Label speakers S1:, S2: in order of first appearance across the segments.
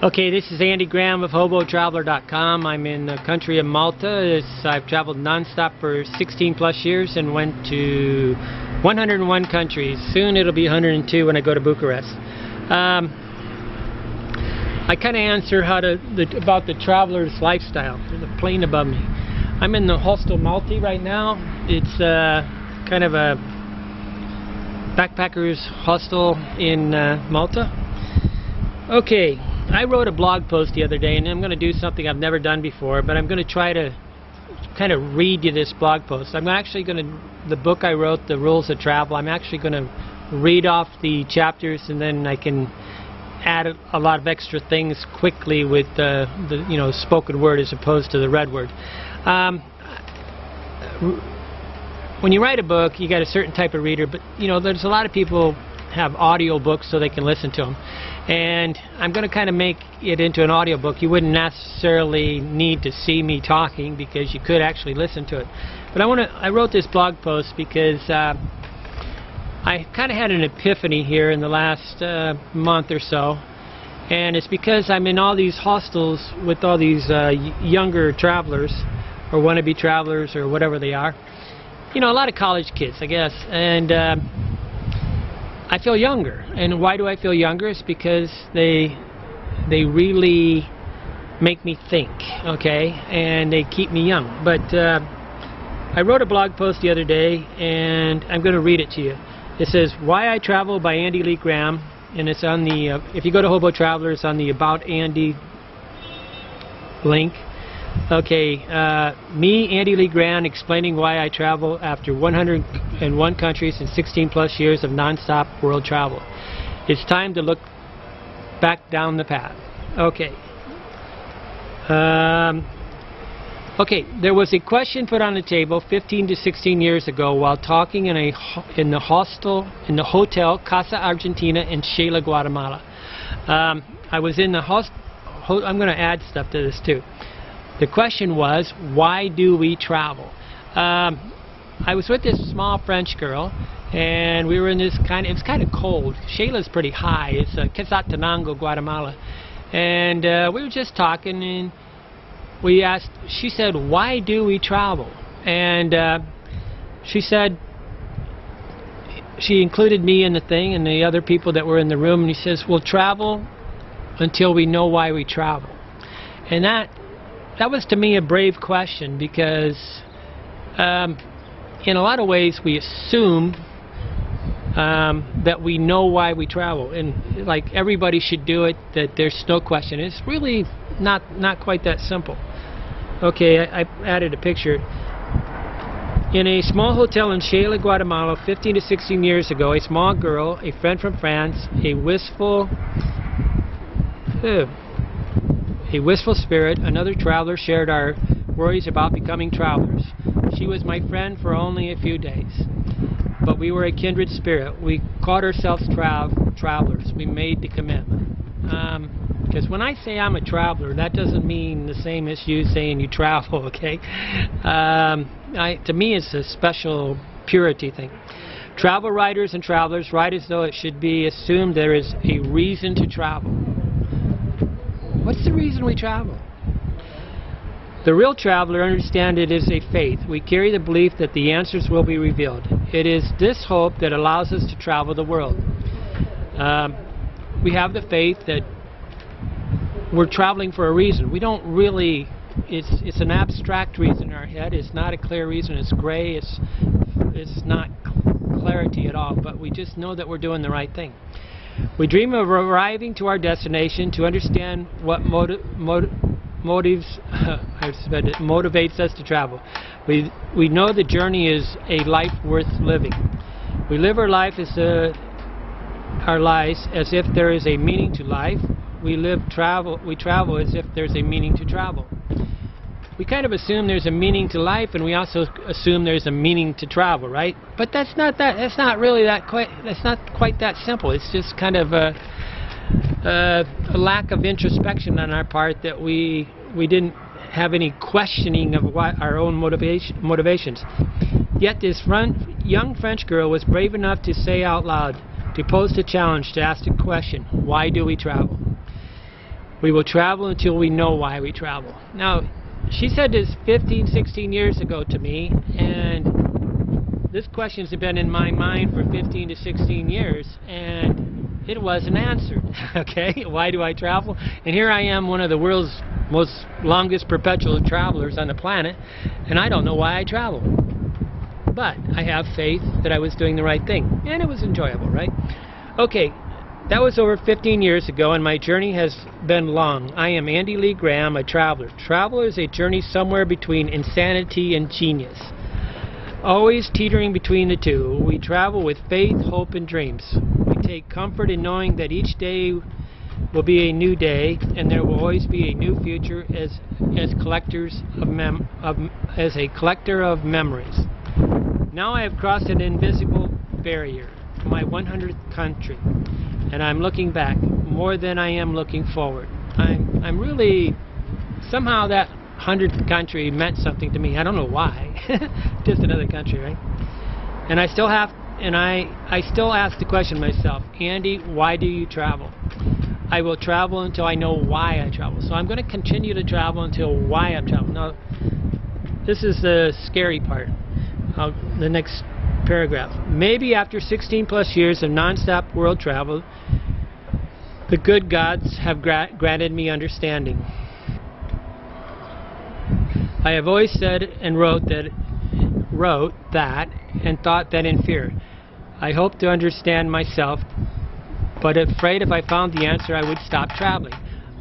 S1: Okay, this is Andy Graham of hoboontheroad.com. I'm in the country of Malta. I've traveled non-stop for 16 plus years and went to 101 countries. Soon it'll be 102 when I go to Bucharest. I kind of answer about the traveler's lifestyle. There's a plane above me. I'm in the Hostel Malti right now. It's kind of a backpackers hostel in Malta. Okay. I wrote a blog post the other day, and I'm going to do something I've never done before, but I'm going to try to kind of read you this blog post. I'm actually going to, the book I wrote, The Rules of Travel, I'm actually going to read off the chapters, and then I can add a lot of extra things quickly with the spoken word as opposed to the read word. When you write a book, you got a certain type of reader, but there's a lot of people have audio books so they can listen to them. And I'm going to kind of make it into an audio book. You wouldn't necessarily need to see me talking because you could actually listen to it. But I wrote this blog post because I kind of had an epiphany here in the last month or so. And it's because I'm in all these hostels with all these younger travelers or wannabe travelers or whatever they are. A lot of college kids, I guess. And I feel younger, and why do I feel younger? It's because they really make me think, okay, and they keep me young. But I wrote a blog post the other day, and I'm going to read it to you. It says, "Why I Travel" by Andy Lee Graham, and it's on the if you go to Hobo Traveler, it's on the About Andy link. Okay, me, Andy Lee Graham, explaining why I travel after 101 countries and 16 plus years of non-stop world travel. It's time to look back down the path. Okay. Okay, there was a question put on the table 15 to 16 years ago while talking in the hotel Casa Argentina in Xela, Guatemala. I was in the I'm going to add stuff to this too. The question was, why do we travel? I was with this small French girl, and we were in this it was kind of cold. Xela's pretty high. It's Quetzaltenango, Guatemala. And we were just talking, and she said, why do we travel? And she said, she included me in the thing and the other people that were in the room, and he says, we'll travel until we know why we travel. And that was to me a brave question because in a lot of ways we assume that we know why we travel, and like everybody should do it, that there's no question. It's really not quite that simple. Okay, I added a picture. In a small hotel in Xela, Guatemala, 15 to 16 years ago, a small girl, a friend from France, a wistful spirit, another traveler, shared our worries about becoming travelers. She was my friend for only a few days, but we were a kindred spirit. We called ourselves travelers. We made the commitment. Because when I say I'm a traveler, that doesn't mean the same as you saying you travel, okay? To me, it's a special purity thing. Travel writers and travelers write as though it should be assumed there is a reason to travel. What's the reason we travel? The real traveler understands it is a faith. We carry the belief that the answers will be revealed. It is this hope that allows us to travel the world. We have the faith that we're traveling for a reason. We don't really, it's an abstract reason in our head. It's not a clear reason. It's gray. It's not clarity at all, but we just know that we're doing the right thing. We dream of arriving to our destination to understand what motivates us to travel. We know the journey is a life worth living. We live our lives as if there is a meaning to life. We travel as if there's a meaning to travel. We kind of assume there's a meaning to life, and we also assume there's a meaning to travel, right? But that's not quite that simple. It's just kind of a lack of introspection on our part that we didn't have any questioning of our own motivations. Yet this young French girl was brave enough to say out loud, to pose the challenge, to ask the question, why do we travel? We will travel until we know why we travel. Now, she said this 15, 16 years ago to me, and this question's been in my mind for 15 to 16 years, and it wasn't answered. Okay, why do I travel? And here I am, one of the world's most longest perpetual travelers on the planet, and I don't know why I travel. But I have faith that I was doing the right thing, and it was enjoyable, right? Okay, that was over 15 years ago, and my journey has been long. I am Andy Lee Graham, a traveler. Travel is a journey somewhere between insanity and genius, always teetering between the two. We travel with faith, hope, and dreams. We take comfort in knowing that each day will be a new day, and there will always be a new future as collectors of as a collector of memories. Now I have crossed an invisible barrier to my 100th country, and I'm looking back more than I am looking forward. I'm really, somehow that 100th country meant something to me. I don't know why. Just another country, right? And I still ask the question myself, Andy, why do you travel? I will travel until I know why I travel. So I'm going to continue to travel until why I'm traveling. Now, this is the scary part. The next paragraph. Maybe after 16 plus years of non-stop world travel, the good gods have granted me understanding. I have always said and wrote that and thought that in fear. I hope to understand myself, but afraid if I found the answer I would stop traveling.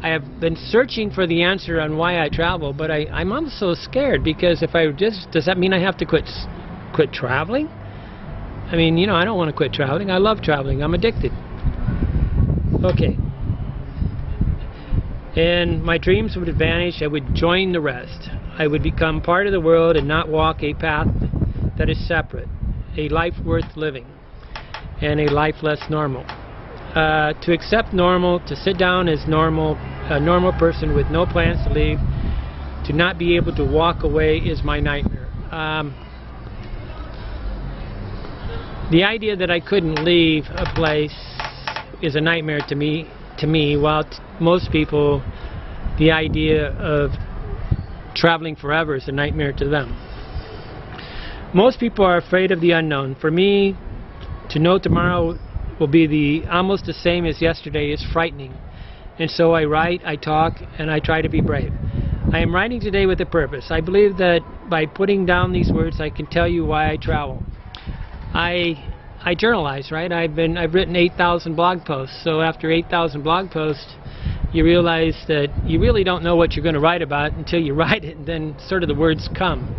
S1: I have been searching for the answer on why I travel, but I'm also scared, because if I just, does that mean I have to quit traveling? I mean, you know, I don't want to quit traveling. I love traveling. I'm addicted. Okay. And my dreams would vanish. I would join the rest. I would become part of the world and not walk a path that is separate. A life worth living and a life less normal. To accept normal, to sit down as normal, a normal person with no plans to leave, to not be able to walk away is my nightmare. The idea that I couldn't leave a place is a nightmare to me, while most people, the idea of traveling forever is a nightmare to them. Most people are afraid of the unknown. For me, to know tomorrow will be almost the same as yesterday is frightening. And so I write, I talk, and I try to be brave. I am writing today with a purpose. I believe that by putting down these words, I can tell you why I travel. I journalize, right? I've written 8,000 blog posts. So after 8,000 blog posts, you realize that you really don't know what you're going to write about until you write it, and then sort of the words come.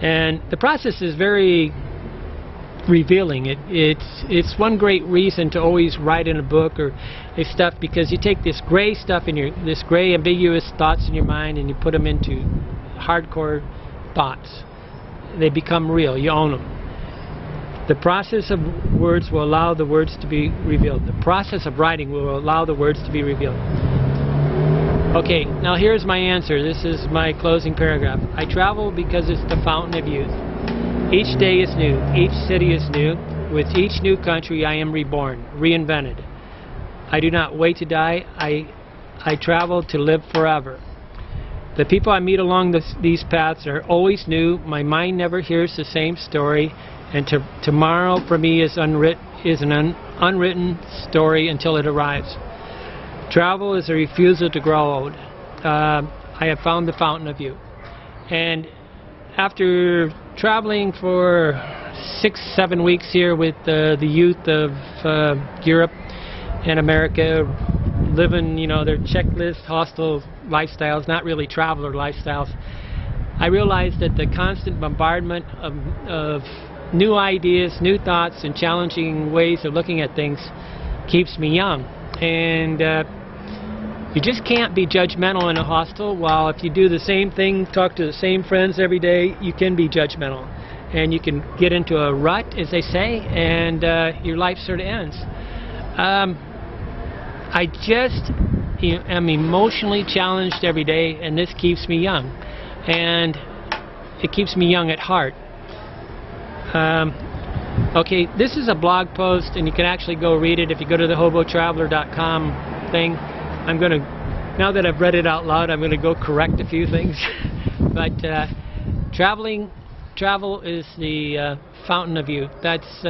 S1: And the process is very revealing. It's one great reason to always write in a book or stuff, because you take this gray stuff in this gray ambiguous thoughts in your mind, and you put them into hardcore thoughts. They become real. You own them. The process of words will allow the words to be revealed. The process of writing will allow the words to be revealed. Okay, now here's my answer. This is my closing paragraph. I travel because it's the fountain of youth. Each day is new. Each city is new. With each new country I am reborn, reinvented. I do not wait to die. I travel to live forever. The people I meet along these paths are always new. My mind never hears the same story. And tomorrow for me is an unwritten story until it arrives. Travel is a refusal to grow old. I have found the fountain of youth. And after traveling for 6-7 weeks here with the youth of Europe and America, living, you know, their checklist, hostile lifestyles, not really traveler lifestyles, I realized that the constant bombardment of new ideas, new thoughts, and challenging ways of looking at things keeps me young. And you just can't be judgmental in a hostel. While if you do the same thing, talk to the same friends every day, you can be judgmental. And you can get into a rut, as they say, and your life sort of ends. I just am emotionally challenged every day, and this keeps me young. And it keeps me young at heart. Okay, this is a blog post, and you can actually go read it if you go to the hobotraveler.com thing. I'm going to Now that I've read it out loud, I'm going to go correct a few things. But travel is the fountain of youth. That's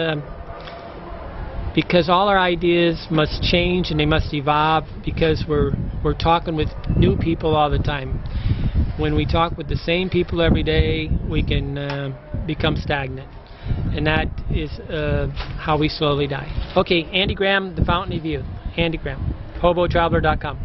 S1: because all our ideas must change and they must evolve, because we're talking with new people all the time. When we talk with the same people every day, we can become stagnant, and that is how we slowly die. Okay, Andy Graham, the fountain of youth. Andy Graham, hobotraveler.com.